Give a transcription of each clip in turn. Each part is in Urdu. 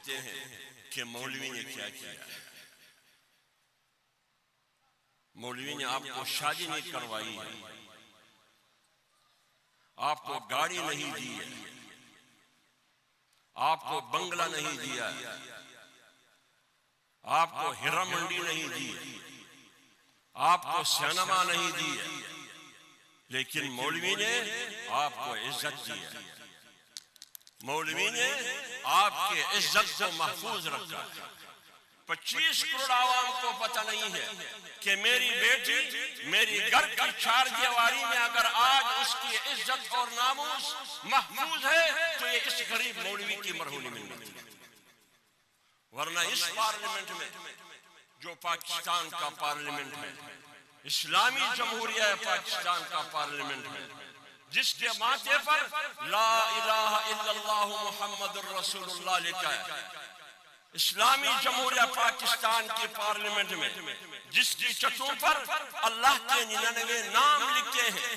کہتے ہیں کہ مولوی نے کیا کیا ہے، مولوی نے آپ کو شادی نہیں کروائی ہے، آپ کو گاڑی نہیں دی ہے، آپ کو بنگلہ نہیں دیا ہے، آپ کو ہیرا منڈی نہیں دی، آپ کو سینما نہیں دی ہے، لیکن مولوی نے آپ کو عزت دی ہے، مولوی نے آپ کے عزت کو محفوظ رکھا ہے۔ 25 کروڑ عوام کو پتہ نہیں ہے کہ میری بیٹی میری گھر کی چار دیواری میں اگر آج اس کی عزت اور ناموس محفوظ ہے تو یہ اس غریب مولوی کی مرہونی منت ہے۔ ورنہ اس پارلیمنٹ میں جو پاکستان کا پارلیمنٹ ہے، اسلامی جمہوریہ پاکستان کا پارلیمنٹ ہے، جس کے ماتھے پر لا الہ الا اللہ محمد الرسول اللہ لکھا ہے، اسلامی جمہوریہ پاکستان کے پارلیمنٹ میں جس کی چھتوں پر اللہ کے 99 نام لکھے ہیں،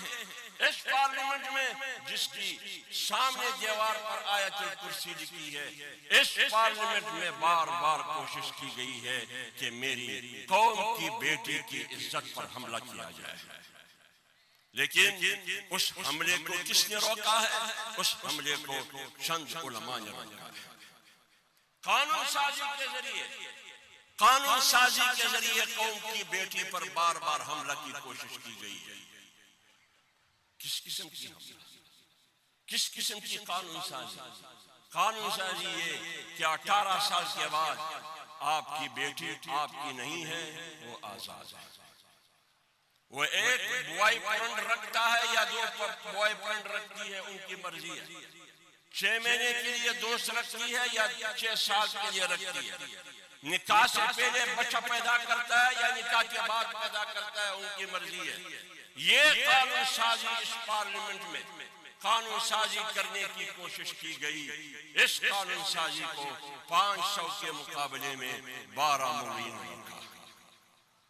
اس پارلیمنٹ میں جس کی سامنے دیوار پر آیت الکرسی لکھی ہے، اس پارلیمنٹ میں بار بار کوشش کی گئی ہے کہ میری قوم کی بیٹی کی عزت پر حملہ کیا جائے، لیکن اس حملے کو کس نے روکا ہے؟ اس حملے کو چند علماء نے روکا ہے۔ قانون سازی کے ذریعے قوم کی بیٹی پر بار بار حملہ کی کوشش کی گئی ہے۔ کس قسم کی حملہ؟ کس قسم کی قانون سازی؟ قانون سازی یہ کہ 18 سال کے بعد آپ کی بیٹی آپ کی نہیں ہے، وہ آزاد ہے، وہ ایک بوائے فرینڈ رکھتا ہے یا 2 بوائے فرینڈ رکھتی ہے، ان کی مرضی ہے، 6 مہینے کے لیے دوست رکھتی ہے یا 6 سال کے لیے رکھتی ہے، نکاح سے پہلے بچہ پیدا کرتا ہے یا نکاح کے بعد پیدا کرتا ہے، ان کی مرضی ہے۔ یہ قانون سازی اس پارلیمنٹ میں قانون سازی کرنے کی کوشش کی گئی، اس قانون سازی کو 500 کے مقابلے میں 12 مولویوں نے روکا۔